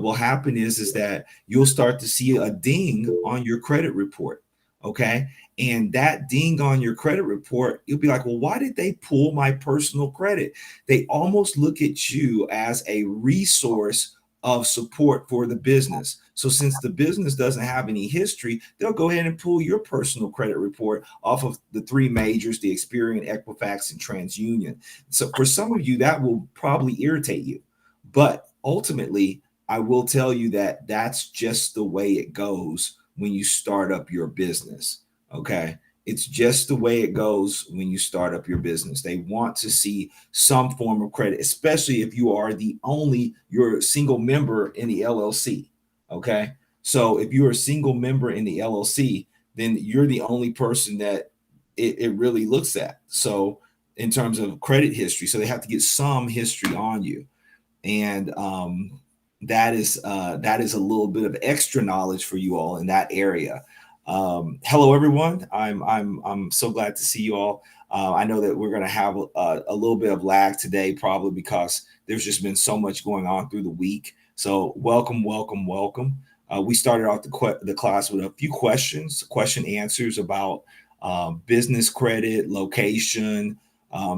will happen is that you'll start to see a ding on your credit report. Okay. And that ding on your credit report, you'll be like, well, why did they pull my personal credit? They almost look at you as a resource of support for the business. So since the business doesn't have any history, they'll go ahead and pull your personal credit report off of the three majors, the Experian, Equifax, and TransUnion. So for some of you, that will probably irritate you. But ultimately, I will tell you that that's just the way it goes when you start up your business. Okay. It's just the way it goes when you start up your business. They want to see some form of credit, especially if you're a single member in the LLC. Okay. So if you're a single member in the LLC, then you're the only person that it really looks at. So in terms of credit history, so they have to get some history on you. And that is a little bit of extra knowledge for you all in that area. Hello, everyone. I'm so glad to see you all. I know that we're going to have a little bit of lag today, probably because there's just been so much going on through the week. So welcome, welcome, welcome. We started off the class with a few question answers about business credit, location,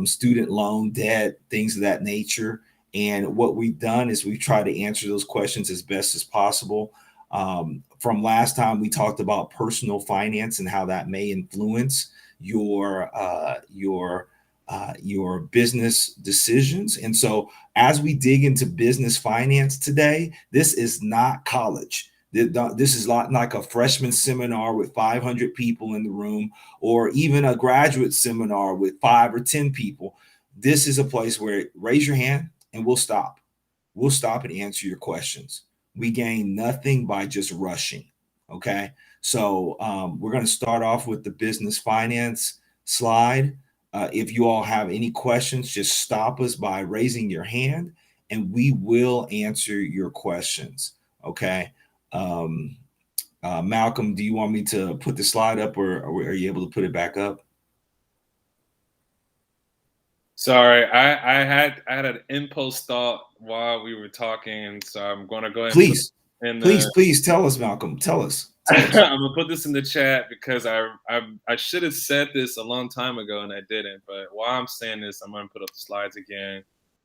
student loan debt, things of that nature. And what we've done is we've tried to answer those questions as best as possible. From last time, we talked about personal finance and how that may influence your business decisions. And so, as we dig into business finance today, this is not college. This is not like a freshman seminar with 500 people in the room, or even a graduate seminar with 5 or 10 people. This is a place where raise your hand and we'll stop. We'll stop and answer your questions. We gain nothing by just rushing. Okay. So we're going to start off with the business finance slide. If you all have any questions, just stop us by raising your hand and we will answer your questions. Okay. Malcolm, do you want me to put the slide up, or are you able to put it back up? Sorry, I had an impulse thought while we were talking, so I'm going to go ahead and put Please, it in the. please tell us, Malcolm. Tell us. I'm gonna put this in the chat because I should have said this a long time ago and I didn't. But while I'm saying this, I'm gonna put up the slides again,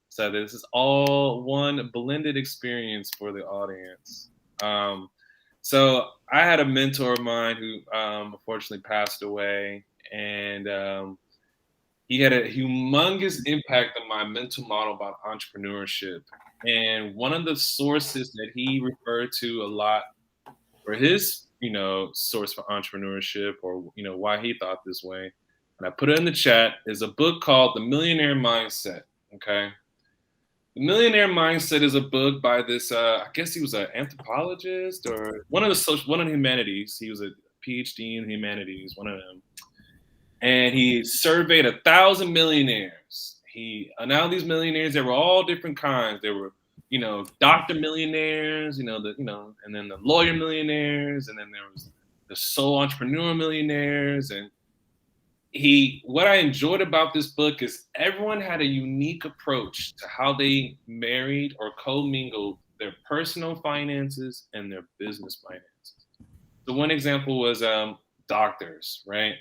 so this is all one blended experience for the audience. Um, so I had a mentor of mine who unfortunately passed away, and he had a humongous impact on my mental model about entrepreneurship. And one of the sources that he referred to a lot for his, source for entrepreneurship, or, why he thought this way, and I put it in the chat, is a book called The Millionaire Mindset. Okay. The Millionaire Mindset is a book by this, I guess he was an anthropologist or one of the humanities. He was a PhD in humanities, one of them. And he surveyed 1,000 millionaires. Now these millionaires, they were all different kinds. They were, doctor millionaires, and then the lawyer millionaires, and then there was the sole entrepreneur millionaires. And what I enjoyed about this book is everyone had a unique approach to how they married or commingled their personal finances and their business finances. So one example was doctors, right?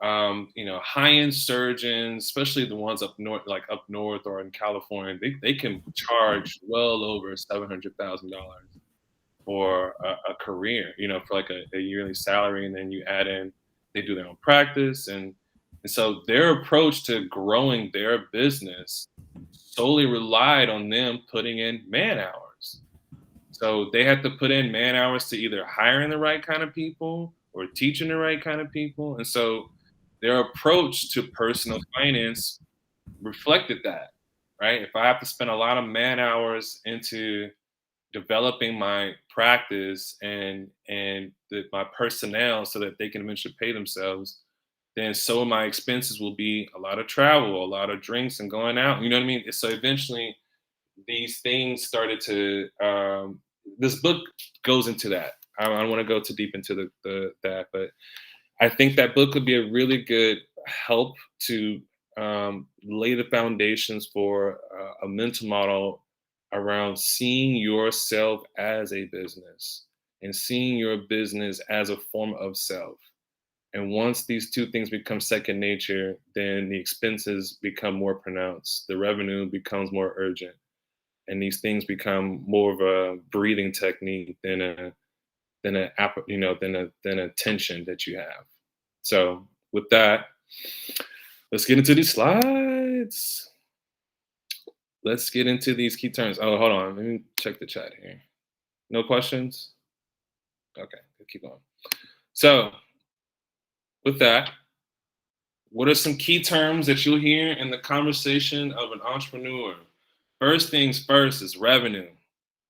High-end surgeons, especially the ones up north or in California, they can charge well over $700,000 for a career, for like a yearly salary, and then you add in, they do their own practice, and so their approach to growing their business solely relied on them putting in man hours. So they had to put in man hours to either hiring the right kind of people or teaching the right kind of people. And so their approach to personal finance reflected that, right? If I have to spend a lot of man hours into developing my practice and my personnel so that they can eventually pay themselves, then so my expenses will be a lot of travel, a lot of drinks and going out. You know what I mean? So eventually these things started to this book goes into that. I don't want to go too deep into that, but I think that book would be a really good help to lay the foundations for a mental model around seeing yourself as a business and seeing your business as a form of self. And once these two things become second nature, then the expenses become more pronounced, the revenue becomes more urgent, and these things become more of a breathing technique than a tension that you have. So with that, let's get into these slides. Let's get into these key terms. Oh, hold on. Let me check the chat here. No questions? Okay, keep going. So with that, what are some key terms that you'll hear in the conversation of an entrepreneur? First things first is revenue.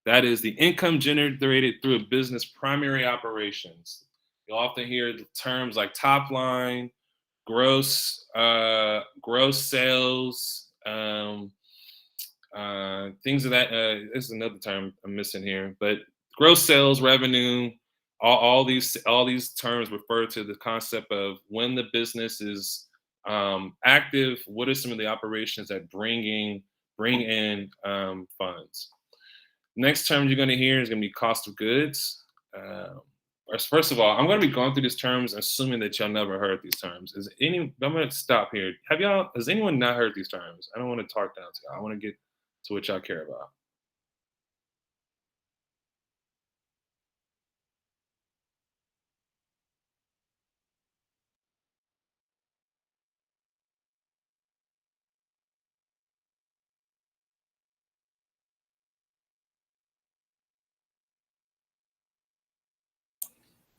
That is the income generated through a business primary operations. You'll often hear terms like top line, gross sales, things of that. This is another term I'm missing here, but gross sales, revenue, all these terms refer to the concept of when the business is active. What are some of the operations that bring in funds? Next term you're going to hear is going to be cost of goods. First of all, I'm going to be going through these terms, assuming that y'all never heard these terms. I'm going to stop here. Has anyone not heard these terms? I don't want to talk down to y'all. I want to get to what y'all care about.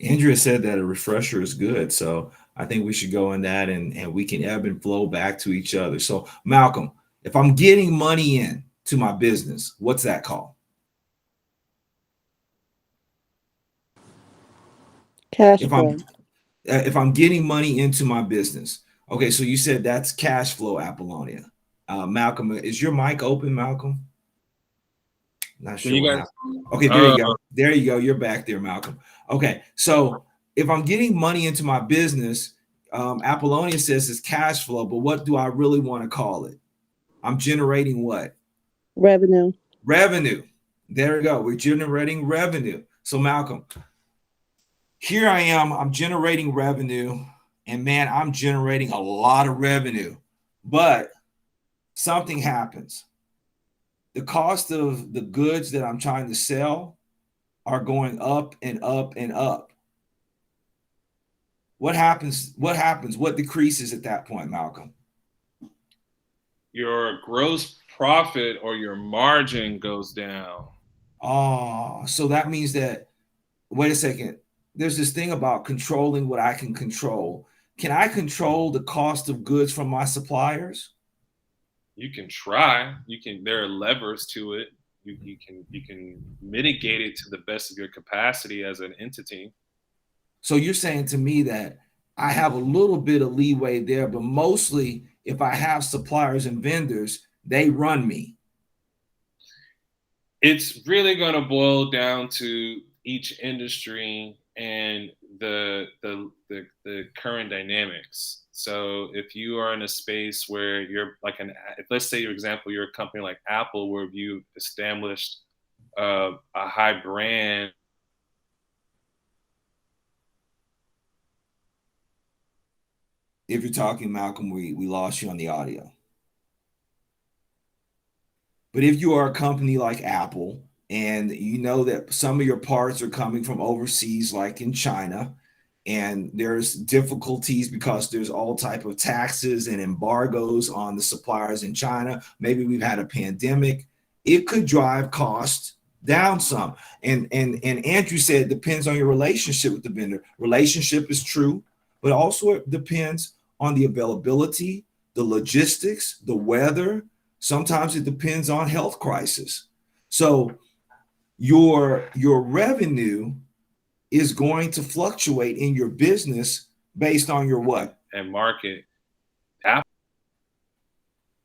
Andrea said that a refresher is good. So I think we should go in that and we can ebb and flow back to each other. So Malcolm, if I'm getting money in to my business, what's that called? Cash If flow. I'm getting money into my business. Okay, so you said that's cash flow, Apollonia. Malcolm, is your mic open, Malcolm? Not Can sure you what guys? happened. Okay, there you go. There you go. You're back there, Malcolm. Okay, so if I'm getting money into my business, Apollonia says it's cash flow, but what do I really want to call it? I'm generating what? Revenue. Revenue. There we go. We're generating revenue. So Malcolm, here I am. I'm generating revenue, and man, I'm generating a lot of revenue, but something happens. The cost of the goods that I'm trying to sell are going up and up and up. What happens? What happens? What decreases at that point, Malcolm? Your gross profit or your margin goes down. Oh, so that means that, wait a second, there's this thing about controlling what I can control. Can I control the cost of goods from my suppliers? You can try. There are levers to it. You can mitigate it to the best of your capacity as an entity. So you're saying to me that I have a little bit of leeway there, but mostly if I have suppliers and vendors, they run me. It's really going to boil down to each industry and the current dynamics. So if you are in a space where you're like let's say, for example, you're a company like Apple, where you established a high brand. If you're talking, Malcolm, we lost you on the audio. But if you are a company like Apple and you know that some of your parts are coming from overseas, like in China, and there's difficulties because there's all type of taxes and embargoes on the suppliers in China. Maybe we've had a pandemic. It could drive costs down some. And Andrew said it depends on your relationship with the vendor. Relationship is true, but also it depends on the availability, the logistics, the weather. Sometimes it depends on health crisis. So your revenue is going to fluctuate in your business based on your what? And market.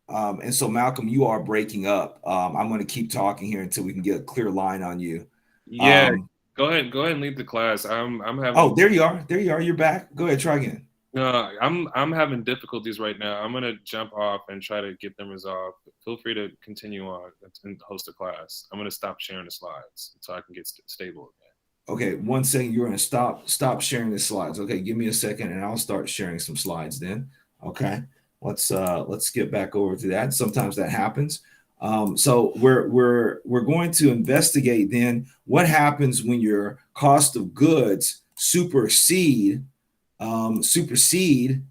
And so, Malcolm, you are breaking up. I'm going to keep talking here until we can get a clear line on you. Yeah, go ahead and leave the class. I'm having. Oh, there you are. There you are. You're back. Go ahead. Try again. No, I'm having difficulties right now. I'm gonna jump off and try to get them resolved. Feel free to continue on and host a class. I'm gonna stop sharing the slides so I can get stable again. Okay, 1 second. You're gonna stop sharing the slides. Okay, give me a second, and I'll start sharing some slides then. Okay, let's get back over to that. Sometimes that happens. So we're going to investigate then what happens when your cost of goods supersede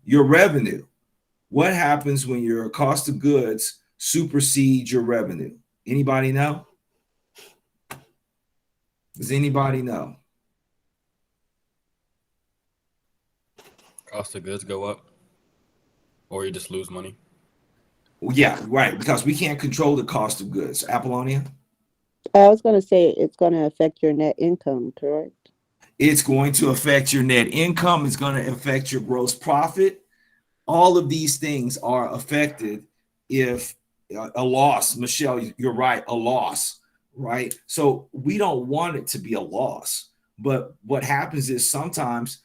your revenue. What happens when your cost of goods supersedes your revenue? Anybody know? Does anybody know? Cost of goods go up, or you just lose money. Well, yeah, right. Because we can't control the cost of goods. Apollonia? I was going to say it's going to affect your net income, correct? It's going to affect your net income. It's going to affect your gross profit. All of these things are affected if a loss. Michelle, you're right, a loss, right? So we don't want it to be a loss. But what happens is sometimes,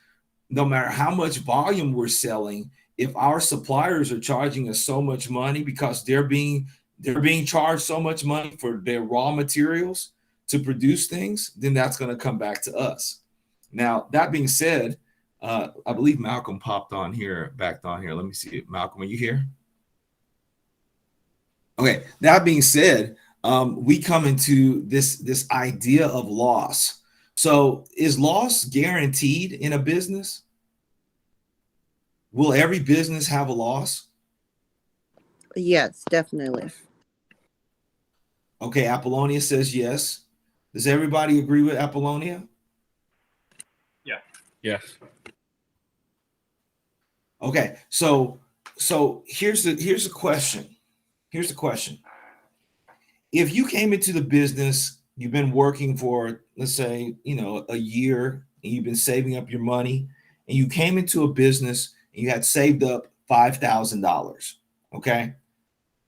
no matter how much volume we're selling, if our suppliers are charging us so much money because they're being charged so much money for their raw materials to produce things, then that's going to come back to us. Now, that being said, I believe Malcolm popped on here, backed on here. Let me see. Malcolm, are you here? Okay. That being said, we come into this idea of loss. So is loss guaranteed in a business? Will every business have a loss? Yes, definitely. Okay, Apollonia says yes. Does everybody agree with Apollonia? Yeah. Yes. Okay, so here's the question. Here's the question. If you came into the business, you've been working for, let's say, a year, and you've been saving up your money, and you came into a business and you had saved up $5,000, okay?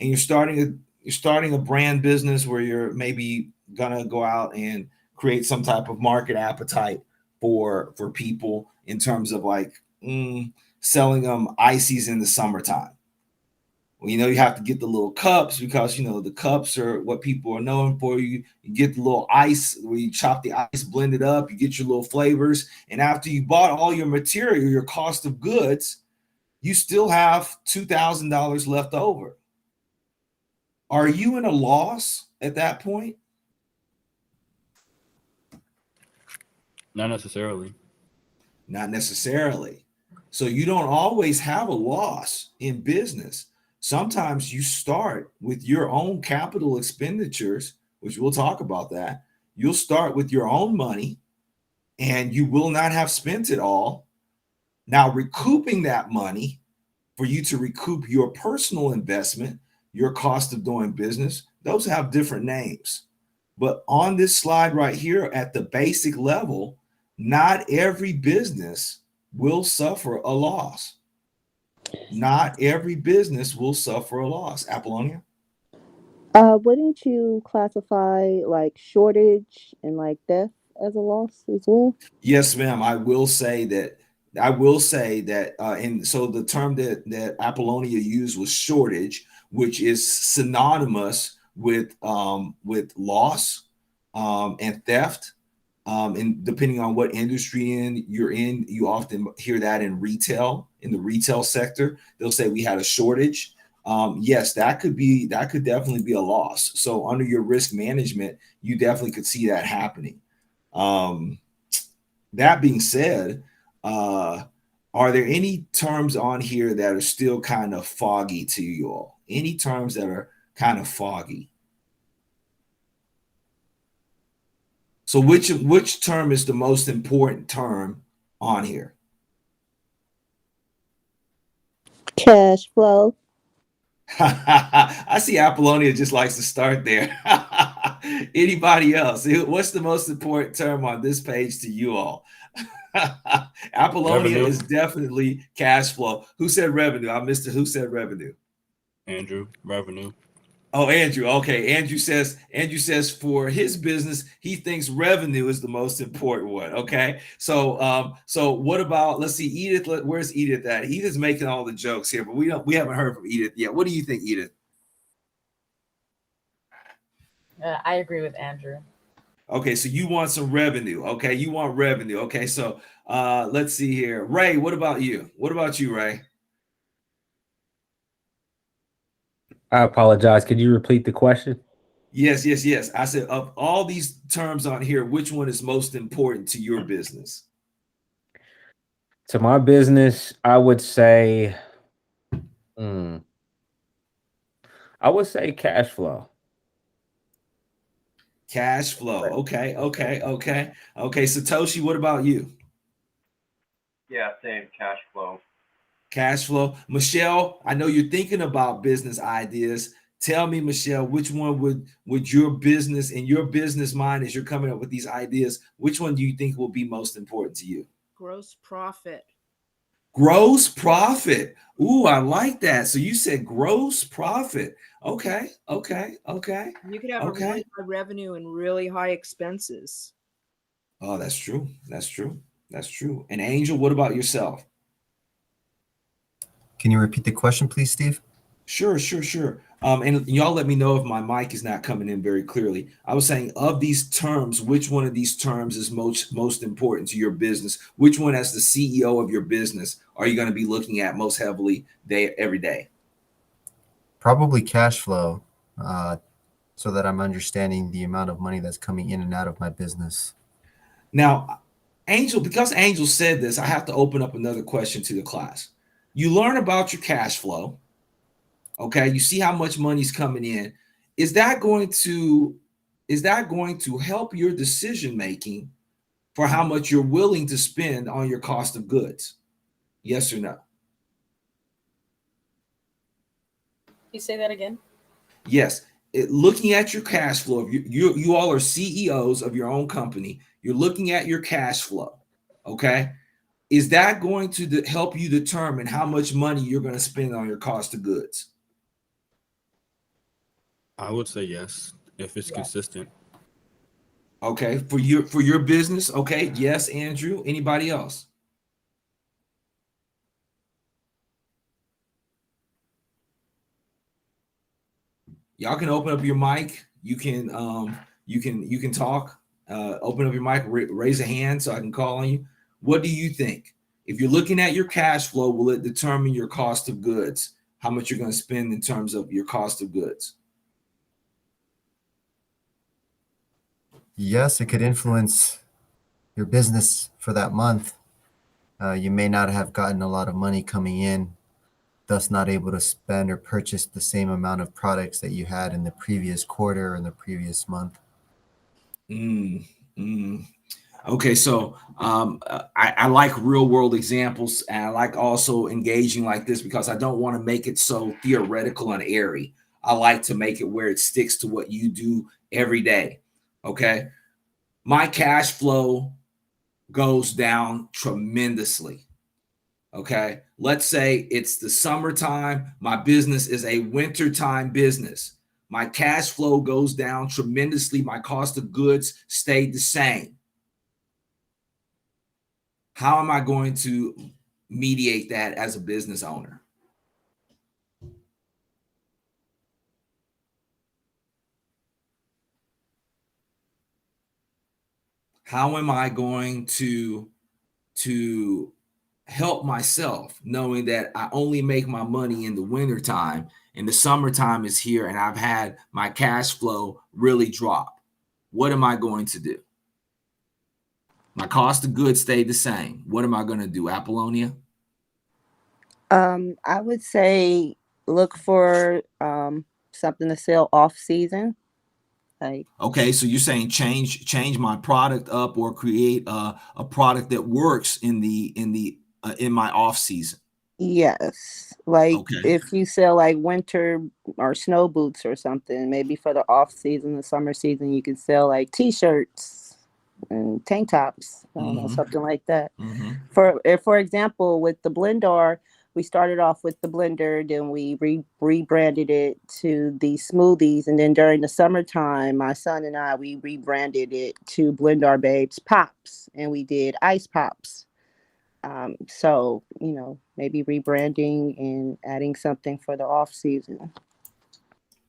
And you're starting a brand business where you're maybe gonna go out and create some type of market appetite for people in terms of like selling them ices in the summertime. Well, you have to get the little cups because the cups are what people are known for. You get the little ice where you chop the ice, blend it up, you get your little flavors, and after you bought all your material, your cost of goods, you still have $2,000 left over. Are you in a loss at that point? Not necessarily. Not necessarily. So you don't always have a loss in business. Sometimes you start with your own capital expenditures, which we'll talk about that. You'll start with your own money and you will not have spent it all. Now, recouping that money for you to recoup your personal investment, your cost of doing business, those have different names. But on this slide right here at the basic level, not every business will suffer a loss. Not every business will suffer a loss. Apollonia? Wouldn't you classify like shortage and like theft as a loss as well? Yes, ma'am. I will say that, and so the term that Apollonia used was shortage, which is synonymous with loss and theft. And depending on what industry you're in, you often hear that in the retail sector. They'll say we had a shortage. Yes, that could definitely be a loss. So under your risk management, you definitely could see that happening. That being said, are there any terms on here that are still kind of foggy to you all? Any terms that are kind of foggy? So which term is the most important term on here? Cash flow. I see Apollonia just likes to start there. Anybody else? What's the most important term on this page to you all? Apollonia is definitely cash flow. Who said revenue? I missed it. Who said revenue? Andrew, revenue. Oh, Andrew. Okay. Andrew says for his business, he thinks revenue is the most important one. Okay. So what about, let's see, Edith, where's Edith at? Edith's making all the jokes here, but we haven't heard from Edith yet. What do you think, Edith? I agree with Andrew. Okay, so you want some revenue. Okay, you want revenue. Okay, so let's see here. Ray, what about you? What about you, Ray? I apologize. Could you repeat the question? Yes. I said, of all these terms on here, which one is most important to your business? To my business, I would say, I would say cash flow. Cash flow. Okay. Satoshi, what about you? Yeah, same, cash flow. Cash flow. Michelle, I know you're thinking about business ideas. Tell me, Michelle, which one would your business, in your business mind, as you're coming up with these ideas, which one do you think will be most important to you? Gross profit. Gross profit. Ooh, I like that. So you said gross profit. Okay. You could have a really high revenue and really high expenses. Oh, that's true. And Angel, what about yourself? Can you repeat the question, please, Steve? Sure. And y'all let me know if my mic is not coming in very clearly. I was saying, of these terms, which one of these terms is most important to your business? Which one, as the CEO of your business, are you going to be looking at most heavily every day? Probably cash flow, so that I'm understanding the amount of money that's coming in and out of my business. Now, because Angel said this, I have to open up another question to the class. You learn about your cash flow. Okay, you see how much money's coming in. Is that going to help your decision making for how much you're willing to spend on your cost of goods? Yes or no? You say that again? Yes. Looking at your cash flow, you all are CEOs of your own company. You're looking at your cash flow. Okay. Is that going to help you determine how much money you're going to spend on your cost of goods? I would say yes, if it's consistent. Okay, for your business. Okay, yes, Andrew. Anybody else? Y'all can open up your mic. You can talk. Open up your mic. Raise a hand so I can call on you. What do you think? If you're looking at your cash flow, will it determine your cost of goods? How much you're going to spend in terms of your cost of goods? Yes, it could influence your business for that month. You may not have gotten a lot of money coming in, thus not able to spend or purchase the same amount of products that you had in the previous quarter or in the previous month. Okay, so I like real world examples, and I like also engaging like this because I don't want to make it so theoretical and airy. I like to make it where it sticks to what you do every day. Okay, my cash flow goes down tremendously. Okay, let's say it's the summertime. My business is a wintertime business. My cash flow goes down tremendously. My cost of goods stayed the same. How am I going to mediate that as a business owner? How am I going to help myself knowing that I only make my money in the wintertime and the summertime is here and I've had my cash flow really drop? What am I going to do? My cost of goods stayed the same. What am I going to do, Apollonia? I would say look for something to sell off season. Okay, so you're saying change my product up or create a product that works in my off season. Yes, if you sell like winter or snow boots or something, maybe for the off season, the summer season, you can sell like t-shirts and tank tops. I don't know, something like that. For example, with the Blendar, we started off with the blender, then we rebranded it to the smoothies, and then during the summertime, my son and I, we rebranded it to Blend Our Babes Pops, and we did ice pops. So, maybe rebranding and adding something for the off season.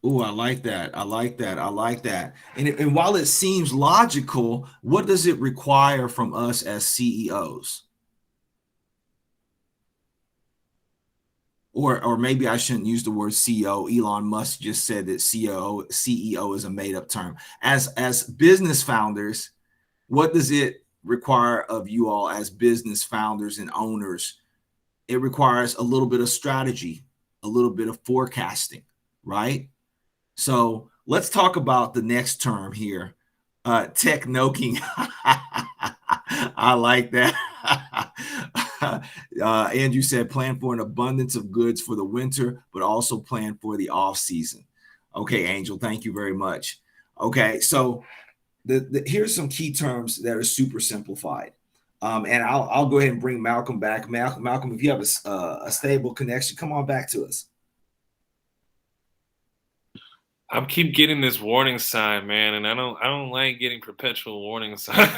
Oh, I like that. I like that. I like that. And while it seems logical, what does it require from us as CEOs? Or maybe I shouldn't use the word CEO. Elon Musk just said that CEO is a made-up term. As business founders, what does it require of you all as business founders and owners? It requires a little bit of strategy, a little bit of forecasting, right? So let's talk about the next term here, technoking. I like that. Andrew said, plan for an abundance of goods for the winter, but also plan for the off season. Okay, Angel, thank you very much. Okay, so here's some key terms that are super simplified. And I'll go ahead and bring Malcolm back. Malcolm, if you have a stable connection, come on back to us. I keep getting this warning sign, man, and I don't like getting perpetual warning signs.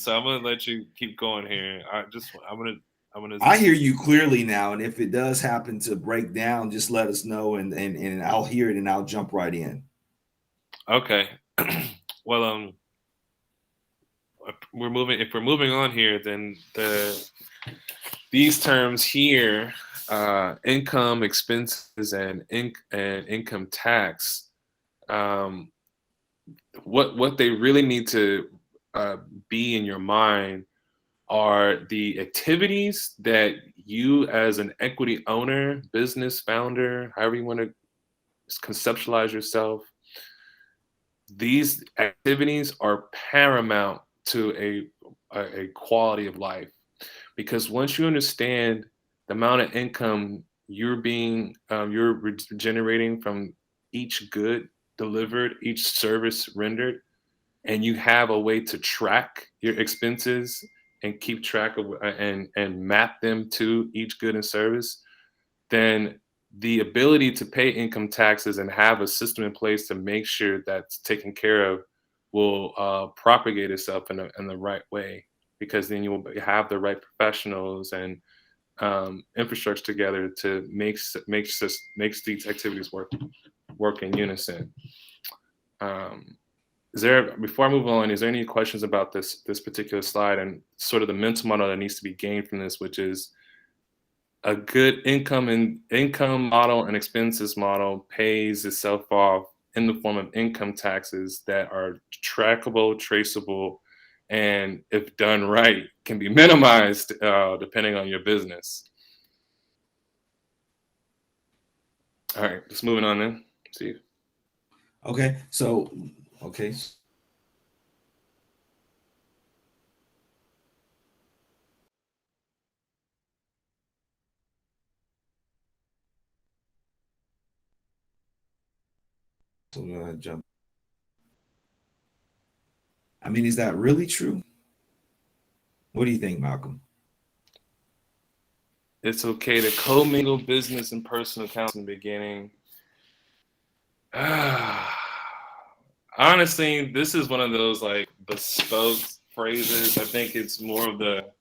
So I'm gonna let you keep going here. I hear you clearly now, and if it does happen to break down, just let us know, and I'll hear it, and I'll jump right in. Okay. Well, if we're moving on here, then these terms here, income, expenses, and income tax, what they really need to be in your mind are the activities that you as an equity owner, business founder, however you want to conceptualize yourself, these activities are paramount to a quality of life. Because once you understand the amount of income you're generating from each good delivered, each service rendered, and you have a way to track your expenses and keep track of and map them to each good and service, then the ability to pay income taxes and have a system in place to make sure that's taken care of will propagate itself in the right way, because then you will have the right professionals and infrastructure together to makes these activities work in unison. Before I move on, is there any questions about this particular slide and sort of the mental model that needs to be gained from this, which is a good income model and expenses model pays itself off in the form of income taxes that are trackable, traceable, and if done right, can be minimized depending on your business. All right, just moving on then. Steve. Okay, so okay. So I'm gonna jump. I mean, is that really true? What do you think, Malcolm? It's okay to commingle business and personal accounts in the beginning. Honestly, this is one of those like bespoke phrases. I think it's more of the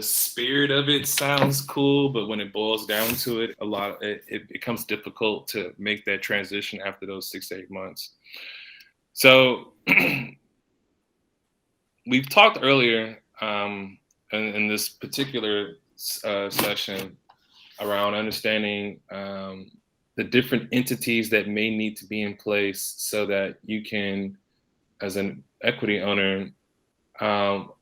spirit of it sounds cool, but when it boils down to it, it becomes difficult to make that transition after those 6 to 8 months. So we've talked earlier in this particular session around understanding the different entities that may need to be in place so that you can, as an equity owner, not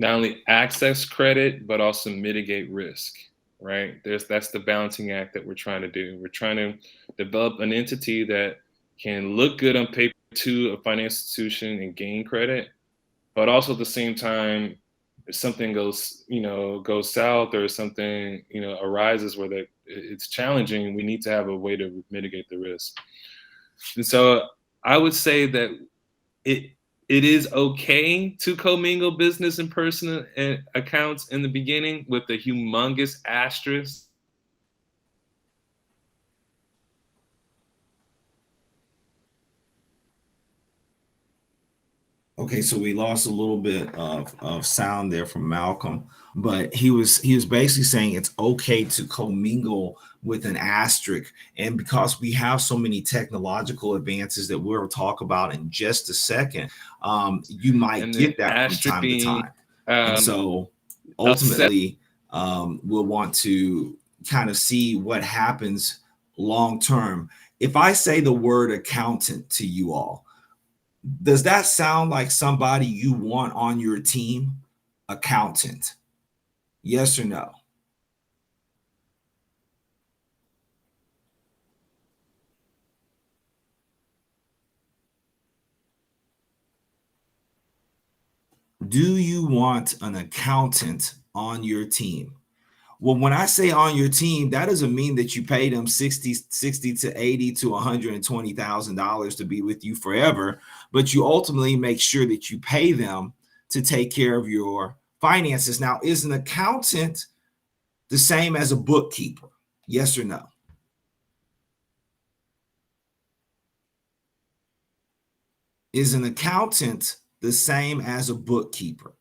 only access credit, but also mitigate risk, right? That's the balancing act that we're trying to do. We're trying to develop an entity that can look good on paper to a financial institution and gain credit, but also at the same time, if something goes south or something, arises where it's challenging, we need to have a way to mitigate the risk. And so I would say that it is okay to commingle business and personal accounts in the beginning with a humongous asterisk. Okay, so we lost a little bit of sound there from Malcolm, but he was basically saying it's okay to commingle with an asterisk. And because we have so many technological advances that we'll talk about in just a second, you might get that from time to time. And so ultimately, we'll want to kind of see what happens long term. If I say the word accountant to you all, does that sound like somebody you want on your team? Accountant. Yes or no? Do you want an accountant on your team? Well, when I say on your team, that doesn't mean that you pay them 60 to 80 to $120,000 to be with you forever, but you ultimately make sure that you pay them to take care of your finances. Now, is an accountant the same as a bookkeeper? Yes or no? Is an accountant the same as a bookkeeper?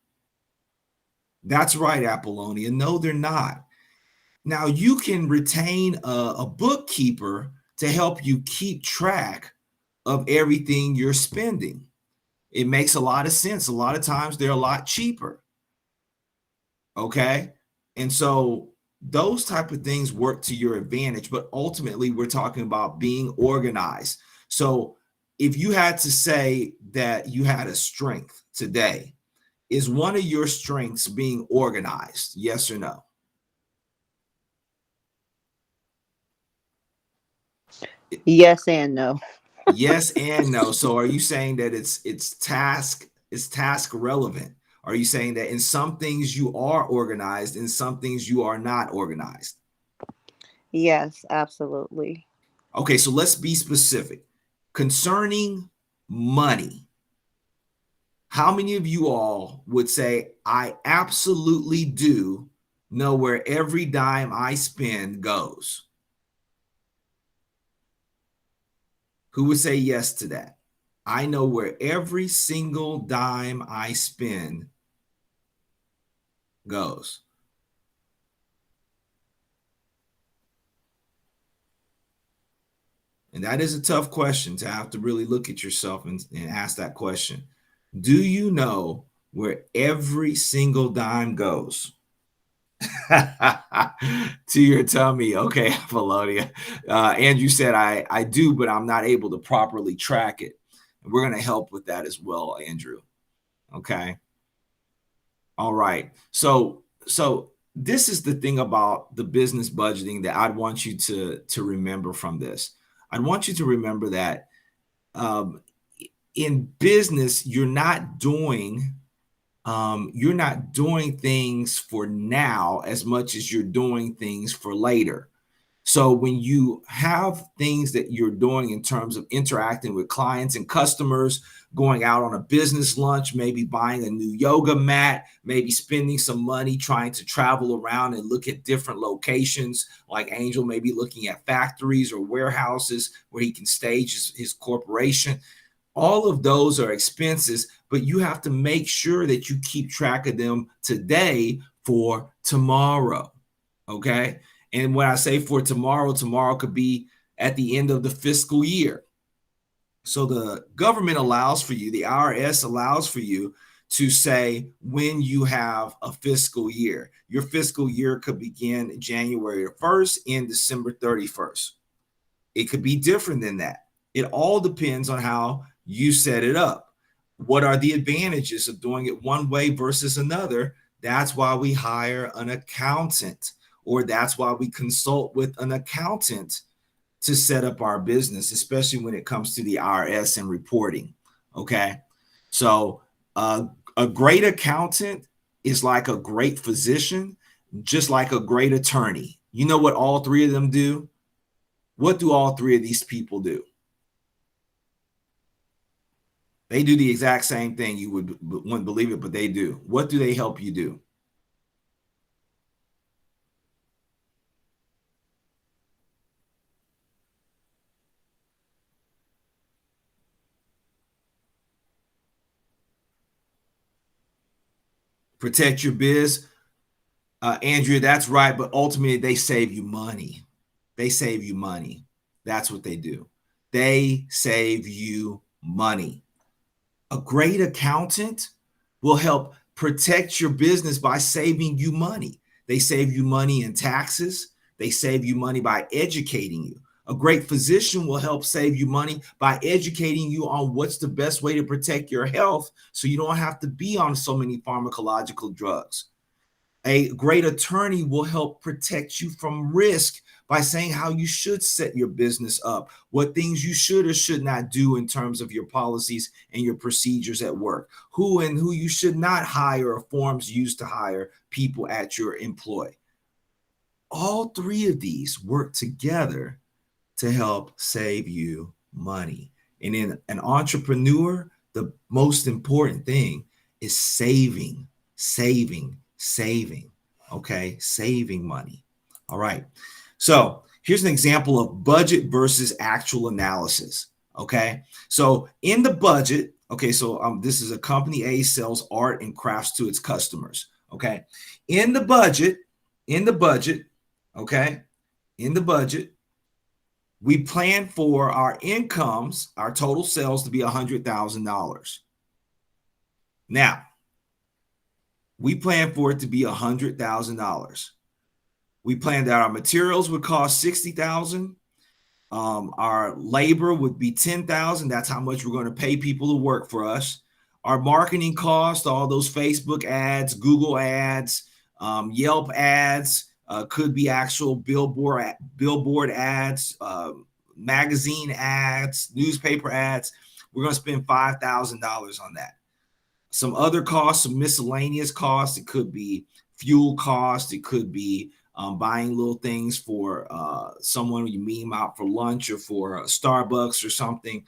That's right, Apollonia. No, they're not. Now, you can retain a bookkeeper to help you keep track of everything you're spending. It makes a lot of sense. A lot of times they're a lot cheaper. Okay. And so those type of things work to your advantage, but ultimately we're talking about being organized. So if you had to say that you had a strength today, is one of your strengths being organized? Yes or no? Yes and no. Yes and no. So are you saying that it's task relevant? Are you saying that in some things you are organized, in some things you are not organized? Yes, absolutely. Okay, so let's be specific. Concerning money, how many of you all would say, I absolutely do know where every dime I spend goes? Who would say yes to that? I know where every single dime I spend goes. And that is a tough question to have to really look at yourself and ask that question. Do you know where every single dime goes? To your tummy. Okay, Apollonia. Andrew said, I do, but I'm not able to properly track it. And we're going to help with that as well, Andrew. Okay. All right. So this is the thing about the business budgeting that I'd want you to remember from this. I'd want you to remember that in business, you're not doing things for now as much as you're doing things for later. So when you have things that you're doing in terms of interacting with clients and customers, going out on a business lunch, maybe buying a new yoga mat, maybe spending some money trying to travel around and look at different locations, like Angel, maybe looking at factories or warehouses where he can stage his corporation. All of those are expenses, but you have to make sure that you keep track of them today for tomorrow. Okay. And when I say for tomorrow, tomorrow could be at the end of the fiscal year. So the government allows for you, the IRS allows for you to say when you have a fiscal year. Your fiscal year could begin January 1st and December 31st. It could be different than that. It all depends on how you set it up. What are the advantages of doing it one way versus another? That's why we hire an accountant, or that's why we consult with an accountant to set up our business, especially when it comes to the IRS and reporting. Okay. So a great accountant is like a great physician, just like a great attorney. You know what all three of them do? What do all three of these people do? They do the exact same thing. You wouldn't believe it, but they do. What do they help you do? Protect your biz. Andrea, that's right. But ultimately, they save you money. They save you money. That's what they do. They save you money. A great accountant will help protect your business by saving you money. They save you money in taxes. They save you money by educating you. A great physician will help save you money by educating you on what's the best way to protect your health so you don't have to be on so many pharmacological drugs. A great attorney will help protect you from risk by saying how you should set your business up, what things you should or should not do in terms of your policies and your procedures at work, who you should not hire, or forms used to hire people at your employ. All three of these work together to help save you money. And in an entrepreneur, the most important thing is saving. Okay, saving money. All right. So here's an example of budget versus actual analysis. Okay. So in the budget, okay, so this is a company A sells art and crafts to its customers. Okay. In the budget, okay, in the budget, we plan for our incomes, our total sales to be $100,000. Now, we plan for it to be $100,000. We planned that our materials would cost $60,000. Our labor would be $10,000. That's how much we're going to pay people to work for us. Our marketing cost, all those Facebook ads, Google ads, Yelp ads, could be actual billboard ads, magazine ads, newspaper ads. We're going to spend $5,000 on that. Some other costs, some miscellaneous costs. It could be fuel costs. It could be buying little things for someone you meet them out for lunch or for Starbucks or something.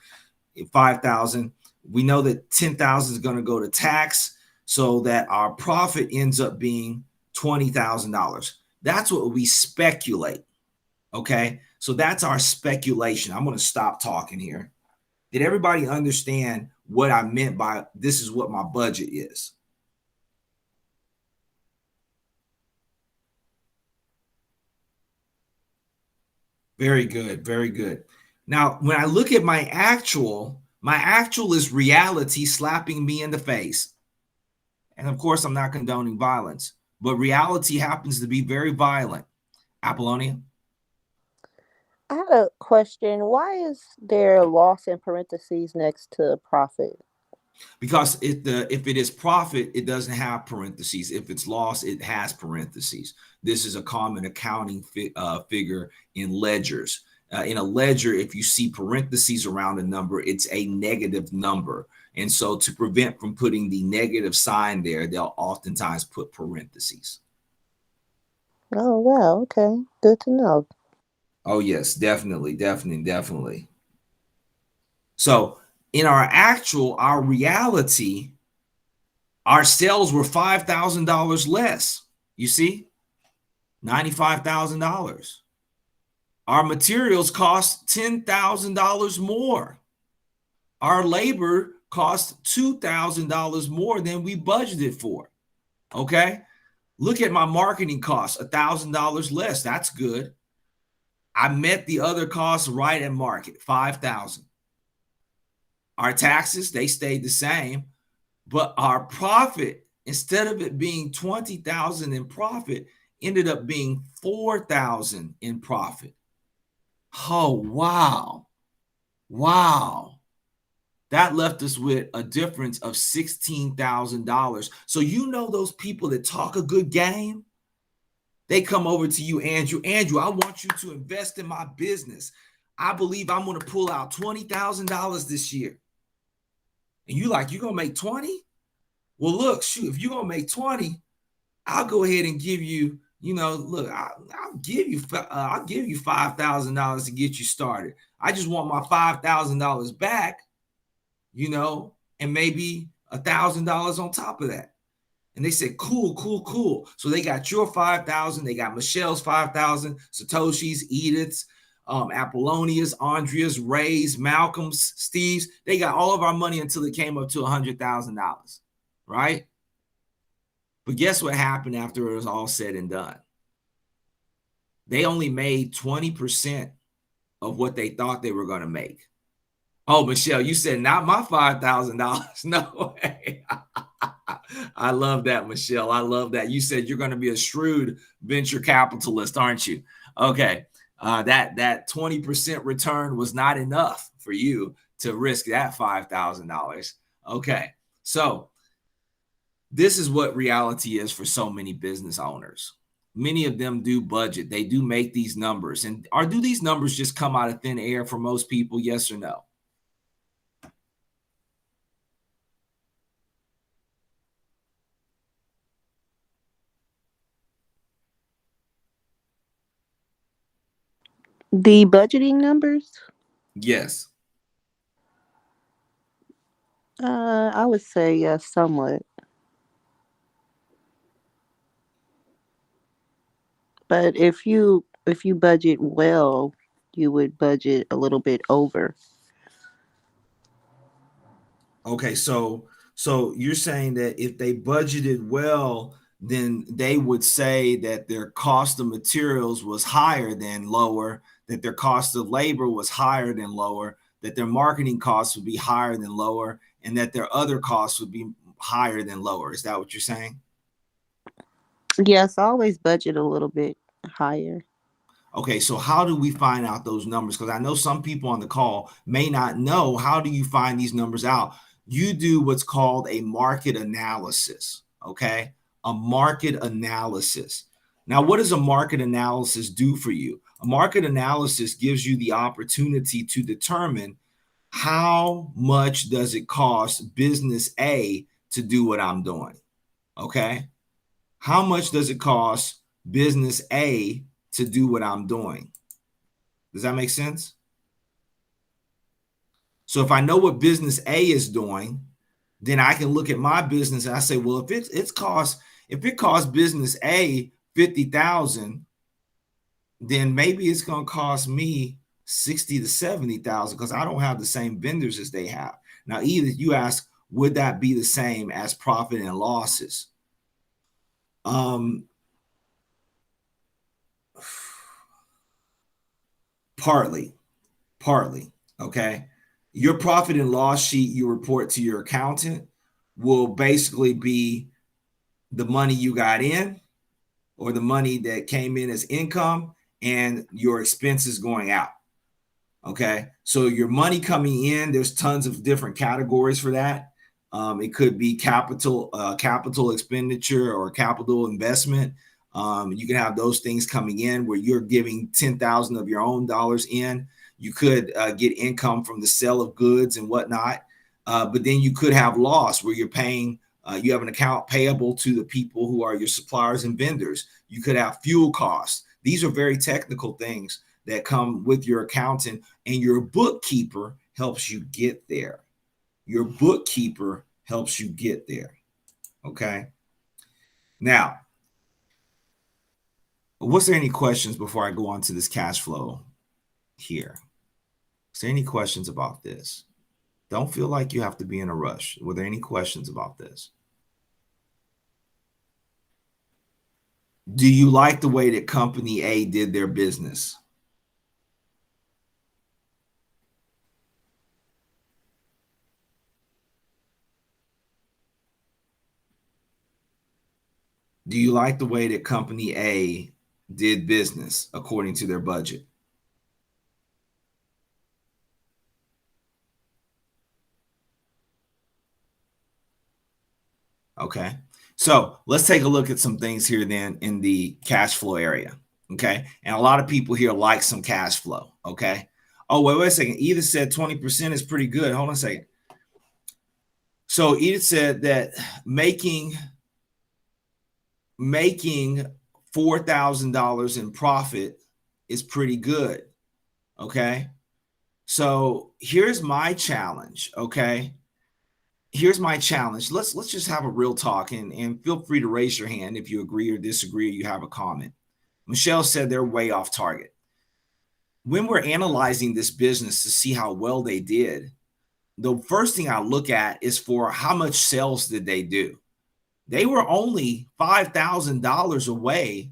$5,000. We know that $10,000 is going to go to tax, so that our profit ends up being $20,000. That's what we speculate. Okay, so that's our speculation. I'm going to stop talking here. Did everybody understand what I meant by this is what my budget is? Very good. Very good. Now, when I look at my actual is reality slapping me in the face. And of course, I'm not condoning violence, but reality happens to be very violent. Apollonia? I had a question. Why is there a loss in parentheses next to profit? Because if it is profit, it doesn't have parentheses. If it's loss, it has parentheses. This is a common accounting figure in ledgers. In a ledger, if you see parentheses around a number, it's a negative number. And so to prevent from putting the negative sign there, they'll oftentimes put parentheses. Oh, wow. Okay. Good to know. Oh, yes, definitely. So in our reality, our sales were $5,000 less. You see, $95,000. Our materials cost $10,000 more. Our labor cost $2,000 more than we budgeted for. Okay. Look at my marketing costs, $1,000 less. That's good. I met the other costs right at market, $5,000. Our taxes, they stayed the same, but our profit, instead of it being $20,000 in profit, ended up being $4,000 in profit. Oh, wow. Wow. That left us with a difference of $16,000. So you know those people that talk a good game? They come over to you, Andrew. Andrew, I want you to invest in my business. I believe I'm going to pull out $20,000 this year. And you're going to make 20? Well, look, shoot, if you're going to make 20, I'll go ahead and give you, look, I'll give you $5,000 to get you started. I just want my $5,000 back, and maybe $1,000 on top of that. And they said, cool, cool, cool. So they got your 5,000, they got Michelle's 5,000, Satoshi's, Edith's, Apollonia's, Andrea's, Ray's, Malcolm's, Steve's. They got all of our money until it came up to $100,000, right? But guess what happened after it was all said and done? They only made 20% of what they thought they were going to make. Oh, Michelle, you said not my $5,000. No way. I love that, Michelle. I love that. You said you're going to be a shrewd venture capitalist, aren't you? Okay. That 20% return was not enough for you to risk that $5,000. Okay. So this is what reality is for so many business owners. Many of them do budget. They do make these numbers. And do these numbers just come out of thin air for most people? Yes or no? The budgeting numbers? Yes. I would say yes, somewhat. But if you budget well, you would budget a little bit over. Okay, so you're saying that if they budgeted well, then they would say that their cost of materials was higher than lower, that their cost of labor was higher than lower, that their marketing costs would be higher than lower, and that their other costs would be higher than lower. Is that what you're saying? Yes, always budget a little bit higher. Okay, so how do we find out those numbers? Because I know some people on the call may not know. How do you find these numbers out? You do what's called a market analysis, okay? A market analysis. Now, what does a market analysis do for you? A market analysis gives you the opportunity to determine how much does it cost business A to do what I'm doing, okay? How much does it cost business A to do what I'm doing? Does that make sense? So if I know what business A is doing, then I can look at my business and I say, well, if it costs business A 50,000, then maybe it's going to cost me 60 to 70,000 because I don't have the same vendors as they have. Now, either you ask, would that be the same as profit and losses? Partly, okay. Your profit and loss sheet you report to your accountant will basically be the money you got in or the money that came in as income and your expenses going out. Okay. So your money coming in, there's tons of different categories for that. It could be capital expenditure or capital investment. You can have those things coming in where you're giving 10,000 of your own dollars in. You could get income from the sale of goods and whatnot. But then you could have loss where you're paying, you have an account payable to the people who are your suppliers and vendors. You could have fuel costs. These are very technical things that come with your accountant, and your bookkeeper helps you get there. Your bookkeeper helps you get there. Okay. Now, was there any questions before I go on to this cash flow here? Is there any questions about this? Don't feel like you have to be in a rush. Were there any questions about this? Do you like the way that company A did their business? Do you like the way that company A did business according to their budget? Okay. So let's take a look at some things here then in the cash flow area. Okay. And a lot of people here like some cash flow. Okay. Oh, wait a second. Edith said 20% is pretty good. Hold on a second. So Edith said that making $4,000 in profit is pretty good. Okay. So here's my challenge. Okay. here's my challenge. Let's just have a real talk, and feel free to raise your hand if you agree or disagree, or you have a comment. Michelle said they're way off target. When we're analyzing this business to see how well they did, the first thing I look at is for how much sales did they do. They were only $5,000 away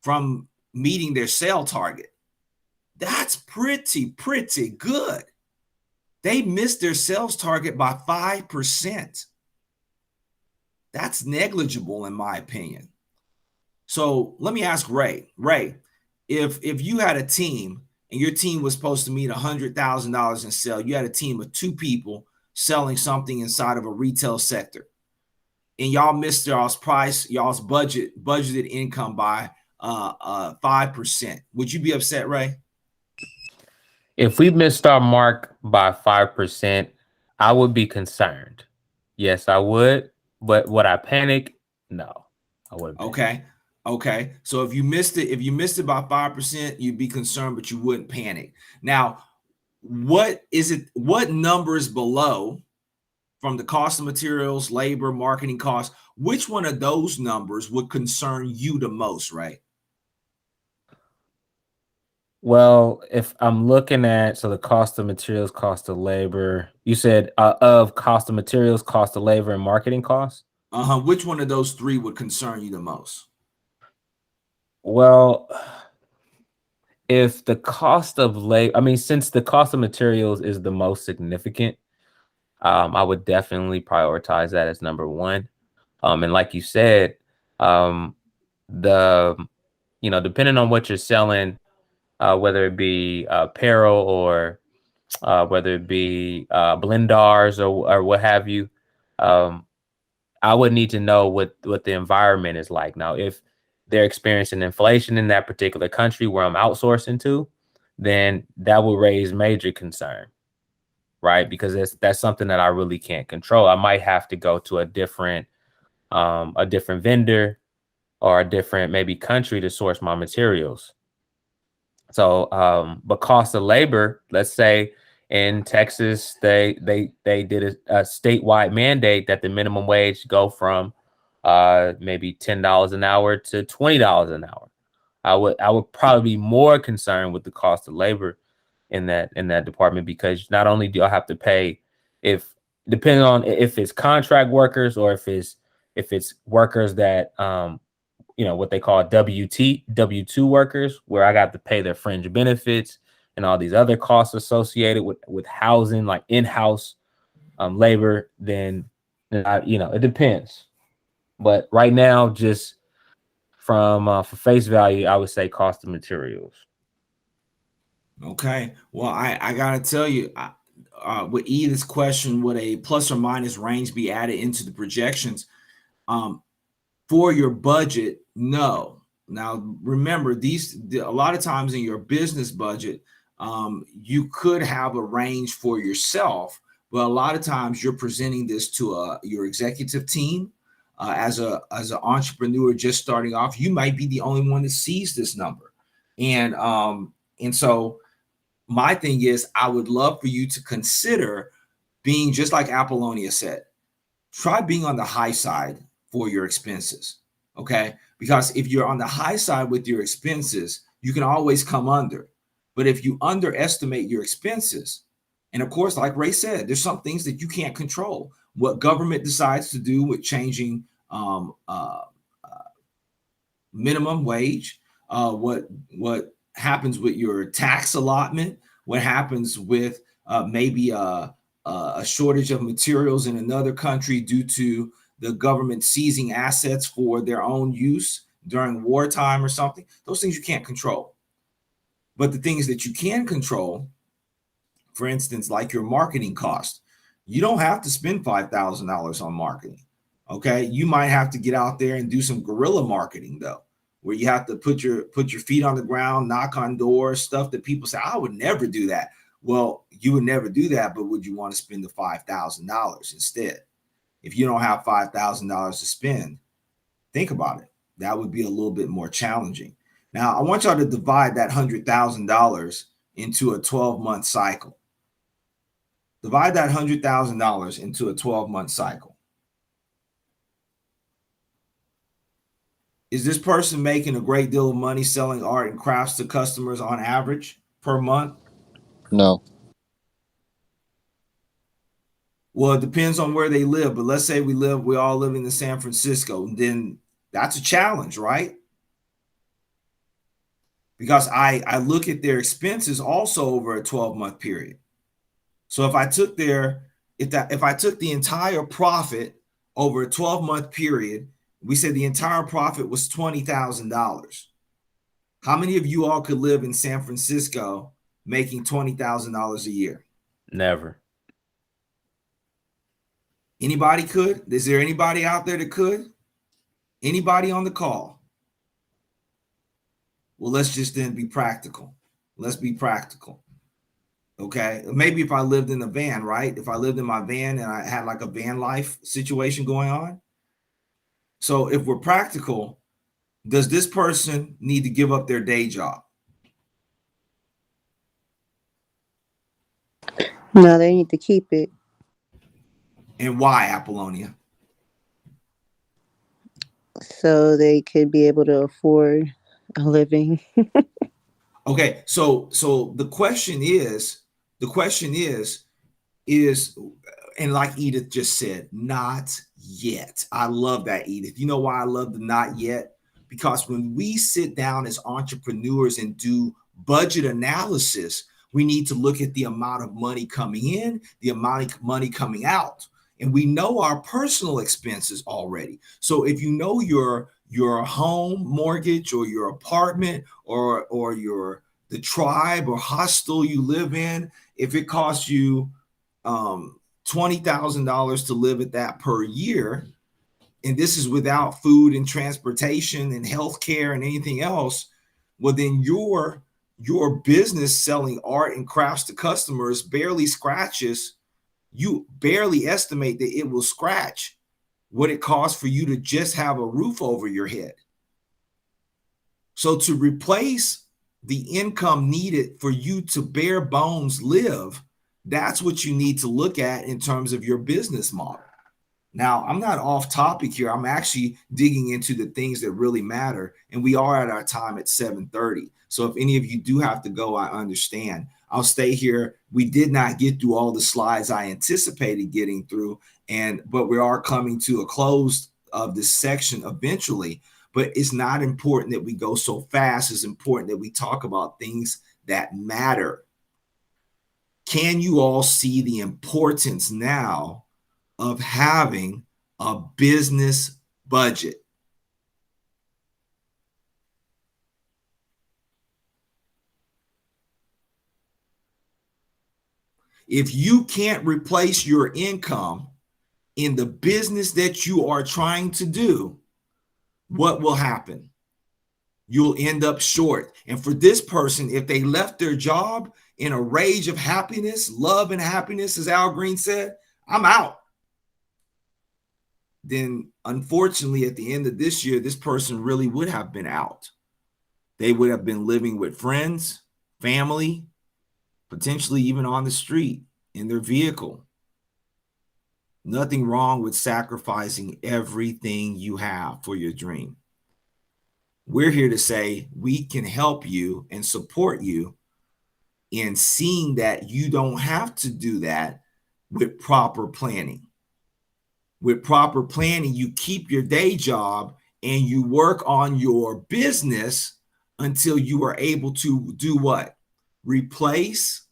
from meeting their sale target. That's pretty good. They missed their sales target by 5%. That's negligible in my opinion. So let me ask Ray. Ray, if you had a team and your team was supposed to meet $100,000 in sale, you had a team of 2 people selling something inside of a retail sector, and y'all missed y'all's budgeted income by 5%. Would you be upset, Ray? If we missed our mark by 5%, I would be concerned. Yes, I would. But would I panic? No, I wouldn't. Okay. So if you missed it by 5%, you'd be concerned, but you wouldn't panic. Now, what numbers below, from the cost of materials, labor, marketing costs, which one of those numbers would concern you the most, right? Well, if I'm looking at, so the cost of materials, cost of labor, you said of cost of materials, cost of labor, and marketing costs? Which one of those 3 would concern you the most? Well, if the cost of labor, I mean, since the cost of materials is the most significant, I would definitely prioritize that as number 1. And like you said, depending on what you're selling, whether it be apparel or whether it be blendars or what have you, I would need to know what the environment is like. Now, if they're experiencing inflation in that particular country where I'm outsourcing to, then that will raise major concern, right? Because that's something that I really can't control. I might have to go to a different vendor or a different maybe country to source my materials. So, but cost of labor, let's say in Texas, they did a statewide mandate that the minimum wage go from maybe $10 an hour to $20 an hour. I would probably be more concerned with the cost of labor in that department, because not only do I have to pay, depending on if it's contract workers or if it's workers that what they call W-2 workers, where I got to pay their fringe benefits and all these other costs associated with housing, like in-house labor, then it depends. But right now, just for face value, I would say cost of materials. Okay. Well, I gotta tell you, with Edith's question, would a plus or minus range be added into the projections? For your budget, no. Now, remember, a lot of times in your business budget, you could have a range for yourself, but a lot of times you're presenting this to your executive team. As an entrepreneur just starting off, you might be the only one that sees this number. And so my thing is, I would love for you to consider being just like Apollonia said. Try being on the high side for your expenses, okay? Because if you're on the high side with your expenses, you can always come under. But if you underestimate your expenses, and of course, like Ray said, there's some things that you can't control. What government decides to do with changing minimum wage, what happens with your tax allotment, what happens with maybe a shortage of materials in another country due to the government seizing assets for their own use during wartime or something. Those things you can't control. But the things that you can control, for instance, like your marketing cost, you don't have to spend $5,000 on marketing. Okay, you might have to get out there and do some guerrilla marketing though, where you have to put your feet on the ground, knock on doors, stuff that people say, I would never do that. Well, you would never do that, but would you want to spend the $5,000 instead? If you don't have $5,000 to spend, think about it. That would be a little bit more challenging. Now, I want y'all to divide that $100,000 into a 12-month cycle. Divide that $100,000 into a 12-month cycle. Is this person making a great deal of money selling art and crafts to customers on average per month? No. Well, it depends on where they live, but let's say we all live in San Francisco, then that's a challenge, right? Because I look at their expenses also over a 12-month period. So if I took if I took the entire profit over a 12-month period, we said the entire profit was $20,000. How many of you all could live in San Francisco making $20,000 a year? Never. Anybody could? Is there anybody out there that could? Anybody on the call? Well, let's just then be practical. Let's be practical. Okay. Maybe if I lived in a van, right? If I lived in my van and I had like a van life situation going on. So if we're practical, does this person need to give up their day job? No, they need to keep it. And why, Apollonia? So they could be able to afford a living. Okay, so the question is, and like Edith just said, not yet. I love that, Edith. You know why I love the not yet? Because when we sit down as entrepreneurs and do budget analysis, we need to look at the amount of money coming in, the amount of money coming out. And we know our personal expenses already. So if you know your home mortgage or your apartment or the tribe or hostel you live in, if it costs you $20,000 to live at that per year, and this is without food and transportation and healthcare and anything else, well, then your business selling art and crafts to customers barely scratches. You barely estimate that it will scratch what it costs for you to just have a roof over your head. So to replace the income needed for you to bare bones live, that's what you need to look at in terms of your business model. Now, I'm not off topic here. I'm actually digging into the things that really matter. And we are at our time at 7:30. So if any of you do have to go, I understand. I'll stay here. We did not get through all the slides I anticipated getting through, but we are coming to a close of this section eventually. But it's not important that we go so fast. It's important that we talk about things that matter. Can you all see the importance now of having a business budget? If you can't replace your income in the business that you are trying to do, what will happen? You'll end up short. And for this person, if they left their job in a rage of happiness, love and happiness, as Al Green said, I'm out. Then unfortunately, at the end of this year, this person really would have been out. They would have been living with friends, family, potentially even on the street in their vehicle. Nothing wrong with sacrificing everything you have for your dream. We're here to say we can help you and support you in seeing that you don't have to do that with proper planning. With proper planning, you keep your day job and you work on your business until you are able to do what? Replace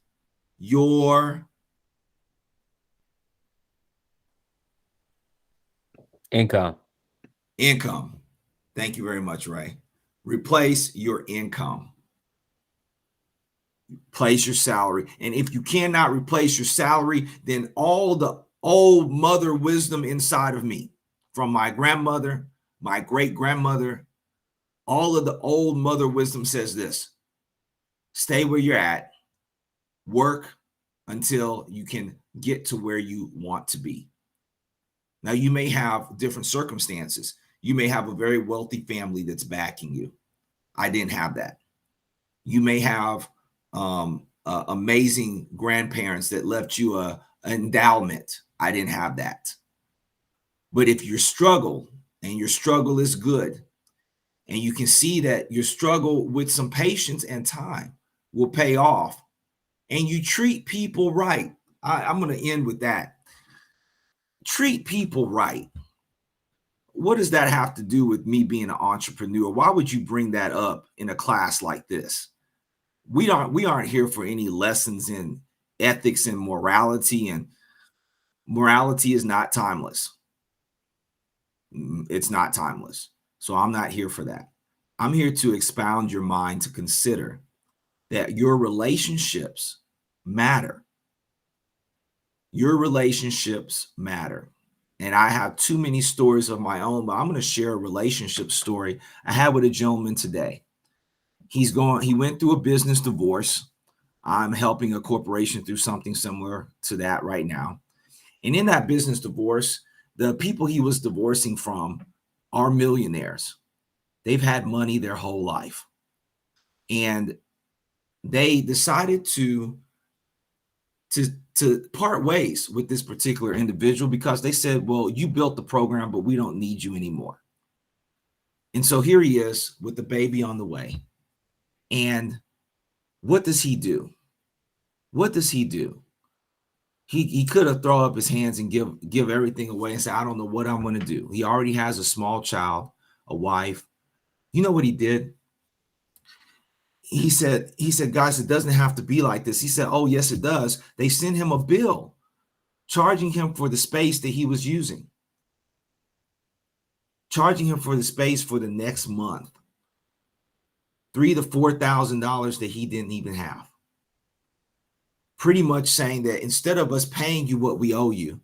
your income. Thank you very much, Ray. Replace your income. Replace your salary. And if you cannot replace your salary, then all the old mother wisdom inside of me, from my grandmother, my great grandmother, all of the old mother wisdom says this: stay where you're at, work until you can get to where you want to be. Now, you may have different circumstances. You may have a very wealthy family that's backing you. I didn't have that. You may have amazing grandparents that left you a endowment. I didn't have that. But if you struggle and your struggle is good, and you can see that your struggle with some patience and time will pay off, and you treat people right. I'm going to end with that. Treat people right. What does that have to do with me being an entrepreneur? Why would you bring that up in a class like this? We aren't here for any lessons in ethics and morality, and morality is not timeless. It's not timeless. So I'm not here for that. I'm here to expound your mind to consider that your relationships matter. Your relationships matter. And I have too many stories of my own, but I'm going to share a relationship story I had with a gentleman today. He went through a business divorce. I'm helping a corporation through something similar to that right now. And in that business divorce, the people he was divorcing from are millionaires. They've had money their whole life. And they decided to part ways with this particular individual because they said, well, you built the program, but we don't need you anymore. And so here he is with the baby on the way. And what does he do? What does he do? He could have thrown up his hands and give everything away and say, I don't know what I'm going to do. He already has a small child, a wife. You know what he did? He said, guys, it doesn't have to be like this. He said, oh, yes, it does. They sent him a bill charging him for the space that he was using, charging him for the space for the next month, $3,000 to $4,000 that he didn't even have. Pretty much saying that instead of us paying you what we owe you,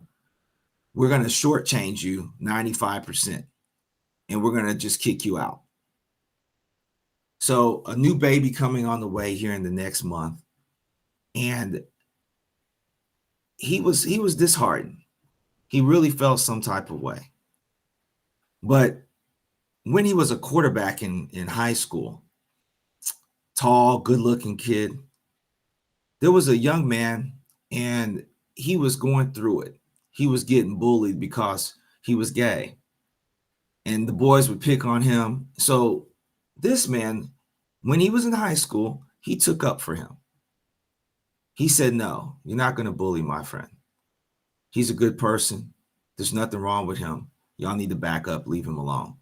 we're going to shortchange you 95%, and we're going to just kick you out. So a new baby coming on the way here in the next month, and he was disheartened. He really felt some type of way. But when he was a quarterback in high school, tall, good-looking kid, there was a young man, and he was going through it. He was getting bullied because he was gay, and the boys would pick on him. So this man, when he was in high school, he took up for him. He said, no, you're not going to bully my friend. He's a good person. There's nothing wrong with him. Y'all need to back up, leave him alone.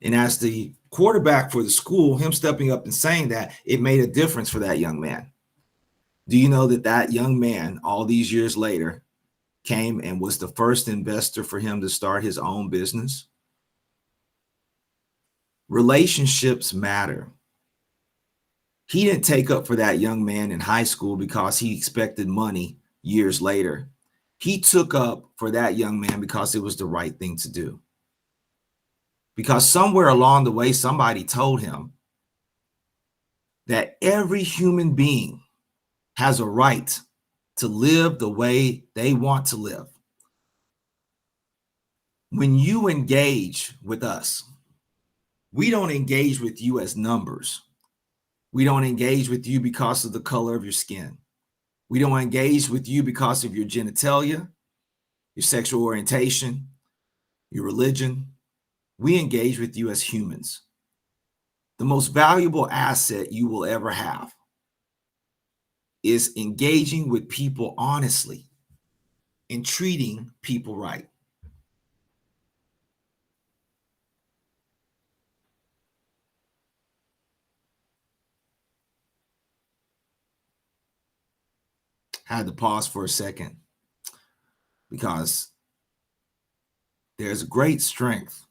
And as the quarterback for the school, him stepping up and saying that, it made a difference for that young man. Do you know that that young man, all these years later, came and was the first investor for him to start his own business? Relationships matter. He didn't take up for that young man in high school because he expected money years later. He took up for that young man because it was the right thing to do. Because somewhere along the way, somebody told him that every human being has a right to live the way they want to live. When you engage with us, we don't engage with you as numbers. We don't engage with you because of the color of your skin. We don't engage with you because of your genitalia, your sexual orientation, your religion. We engage with you as humans. The most valuable asset you will ever have is engaging with people honestly and treating people right. I had to pause for a second because there's great strength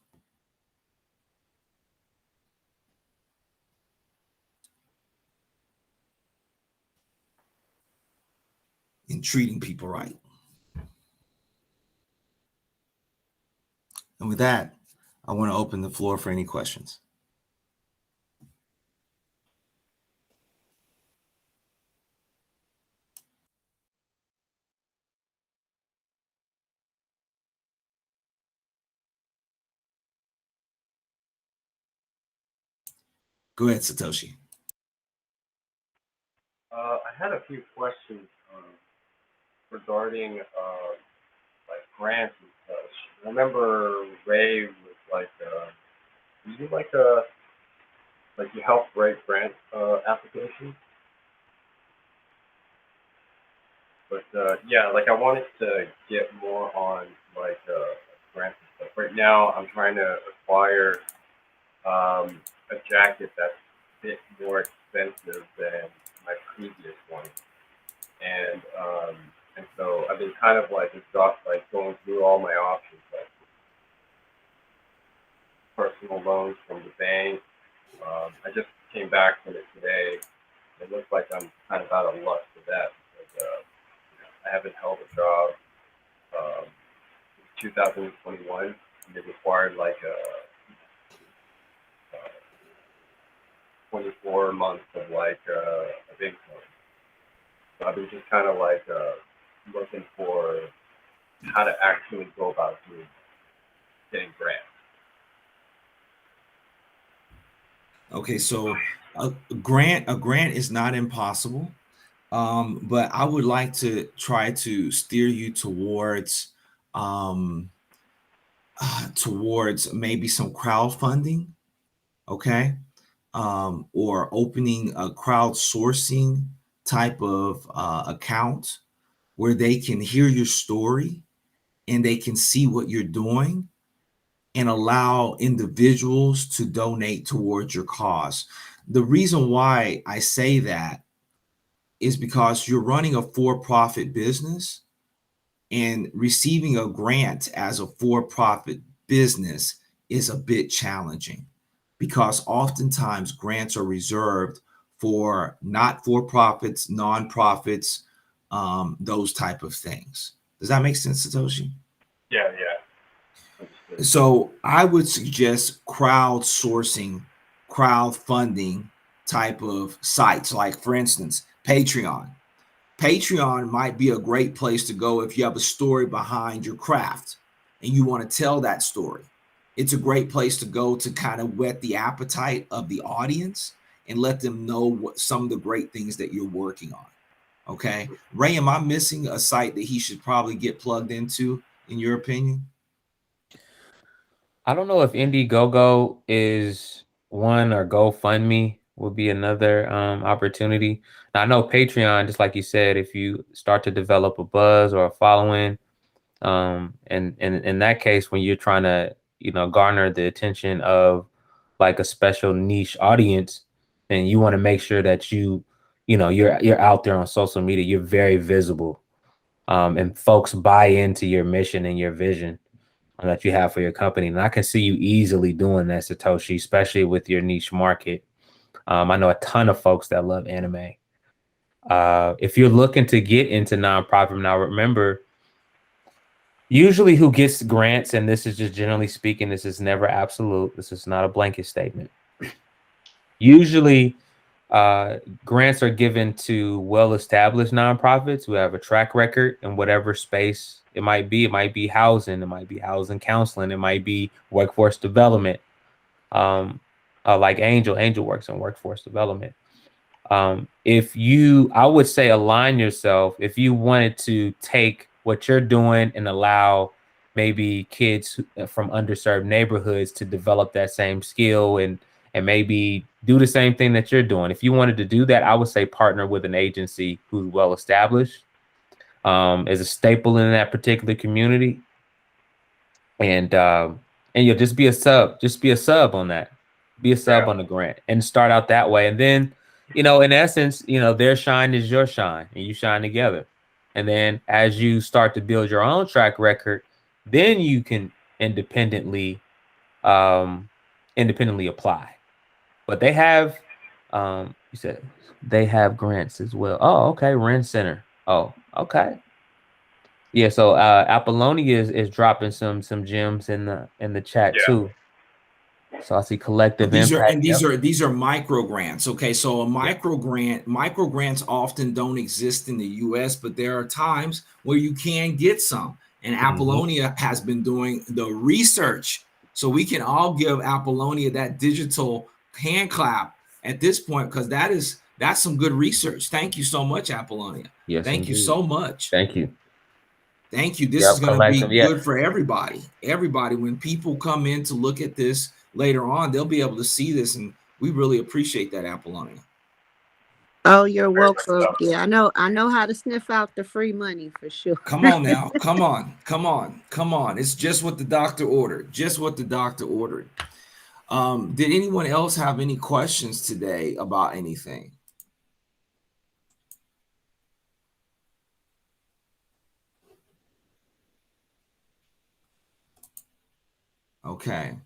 in treating people right. And with that, I want to open the floor for any questions. Go ahead, Satoshi. I had a few questions. regarding like grants and such. I remember Ray was like, you like you help write grant applications. But yeah, like I wanted to get more on like grants and stuff. Right now, I'm trying to acquire a jacket that's a bit more expensive than my previous one, and so I've been kind of like going through all my options, like personal loans from the bank. I just came back from it today. It looks like I'm kind of out of luck for that because I haven't held a job. 2021, and it required like a 24 months of like of income. So I've been just kind of like looking for how to actually go about getting grants. Okay, so a grant is not impossible, but I would like to try to steer you towards towards maybe some crowdfunding, okay, or opening a crowdsourcing type of account where they can hear your story and they can see what you're doing and allow individuals to donate towards your cause. The reason why I say that is because you're running a for-profit business, and receiving a grant as a for-profit business is a bit challenging because oftentimes grants are reserved for not-for-profits, nonprofits, those type of things. Does that make sense, Satoshi? Yeah. So I would suggest crowdsourcing, crowdfunding type of sites, like for instance, Patreon. Patreon might be a great place to go if you have a story behind your craft and you want to tell that story. It's a great place to go to kind of whet the appetite of the audience and let them know what some of the great things that you're working on. Okay. Ray, am I missing a site that he should probably get plugged into, in your opinion? I don't know if Indiegogo is one, or GoFundMe would be another opportunity. Now, I know Patreon, just like you said, if you start to develop a buzz or a following, and in that case, when you're trying to, garner the attention of like a special niche audience, then you want to make sure that you're out there on social media, you're very visible, and folks buy into your mission and your vision that you have for your company. And I can see you easily doing that, Satoshi, especially with your niche market. I know a ton of folks that love anime. If you're looking to get into nonprofit, now remember, usually who gets grants, and this is just generally speaking, this is never absolute, this is not a blanket statement. Usually grants are given to well-established nonprofits who have a track record in whatever space it might be. It might be housing, it might be housing counseling, it might be workforce development. Like Angel works in workforce development. I would say align yourself if you wanted to take what you're doing and allow maybe kids from underserved neighborhoods to develop that same skill and maybe do the same thing that you're doing. If you wanted to do that, I would say partner with an agency who's well established, is a staple in that particular community, and you'll just be a sub on that, be a sub on the grant, and start out that way. And then, in essence, their shine is your shine, and you shine together. And then as you start to build your own track record, then you can independently apply. But they have, you said they have grants as well. Oh, okay. Rent Center. Oh, okay. Yeah. So Apollonia is dropping some gems in the chat too. So I see Collective Impact. These are micro grants. Okay, so a micro grants often don't exist in the U.S., but there are times where you can get some. And Apollonia has been doing the research, so we can all give Apollonia that digital hand clap at this point, because that is That's some good research. Thank you so much, Apollonia. Yes, thank you indeed. so much. Thank you. Thank you. This is going to be yeah. good for everybody. Everybody, when people come in to look at this later on, they'll be able to see this, and we really appreciate that, Apollonia. Oh, you're welcome. Yeah, I know how to sniff out the free money for sure. Come on now. Come on. It's just what the doctor ordered. Just what the doctor ordered. Did anyone else have any questions today about anything? Okay.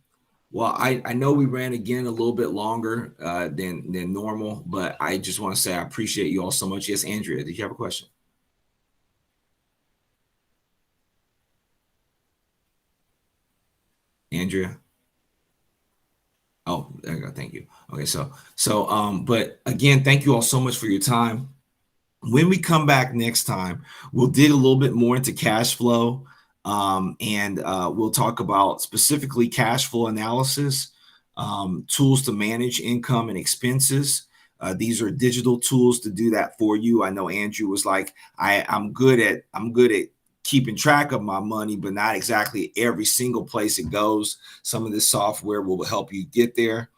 Well, I know we ran again a little bit longer than normal, but I just want to say I appreciate you all so much. Yes, Andrea, did you have a question? Andrea? Oh, there you go. Thank you. Okay, but again, thank you all so much for your time. When we come back next time, we'll dig a little bit more into cash flow, and we'll talk about specifically cash flow analysis, tools to manage income and expenses. These are digital tools to do that for you. I know Andrew was like, I'm good at keeping track of my money, but not exactly every single place it goes. Some of this software will help you get there.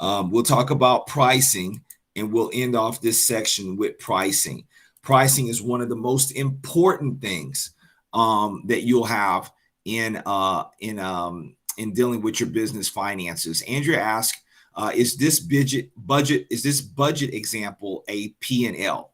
We'll talk about pricing, and we'll end off this section with pricing. Pricing is one of the most important things that you'll have in dealing with your business finances. Andrea asked, is this budget example a P&L?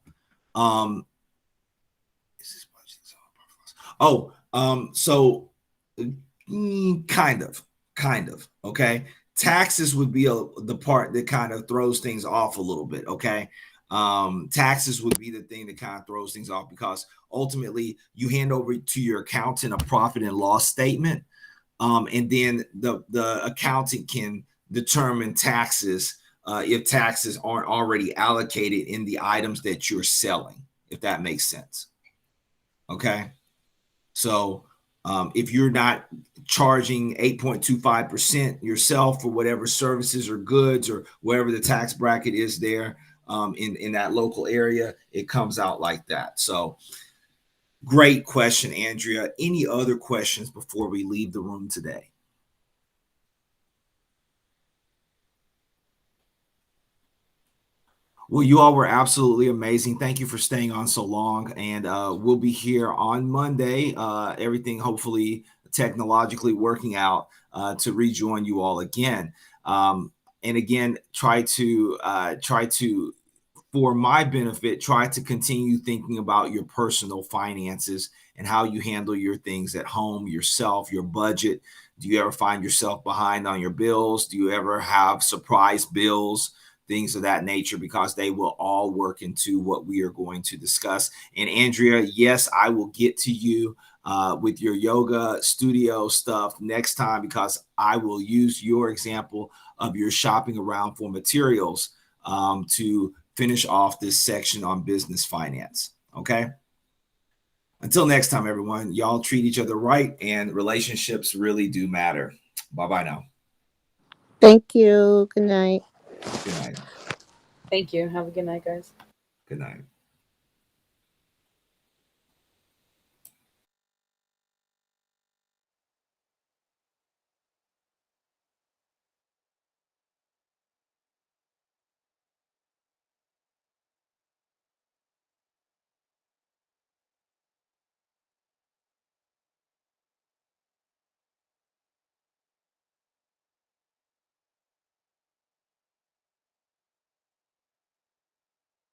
Kind of. Okay. Taxes would be the part that kind of throws things off a little bit. Okay. Taxes would be the thing that kind of throws things off, because ultimately you hand over to your accountant a profit and loss statement. And then the accountant can determine taxes if taxes aren't already allocated in the items that you're selling, if that makes sense. Okay. So if you're not charging 8.25% yourself for whatever services or goods or whatever the tax bracket is there in that local area, it comes out like that. So great question, Andrea. Any other questions before we leave the room today? Well, you all were absolutely amazing. Thank you for staying on so long. And we'll be here on Monday. Everything hopefully technologically working out to rejoin you all again. And again, try to, for my benefit, try to continue thinking about your personal finances and how you handle your things at home, yourself, your budget. Do you ever find yourself behind on your bills? Do you ever have surprise bills? Things of that nature, because they will all work into what we are going to discuss. And Andrea, yes, I will get to you with your yoga studio stuff next time, because I will use your example of your shopping around for materials to finish off this section on business finance. Okay. Until next time, everyone, y'all treat each other right, and relationships really do matter. Bye-bye now. Thank you. Good night. Good night. Thank you. Have a good night, guys. Good night.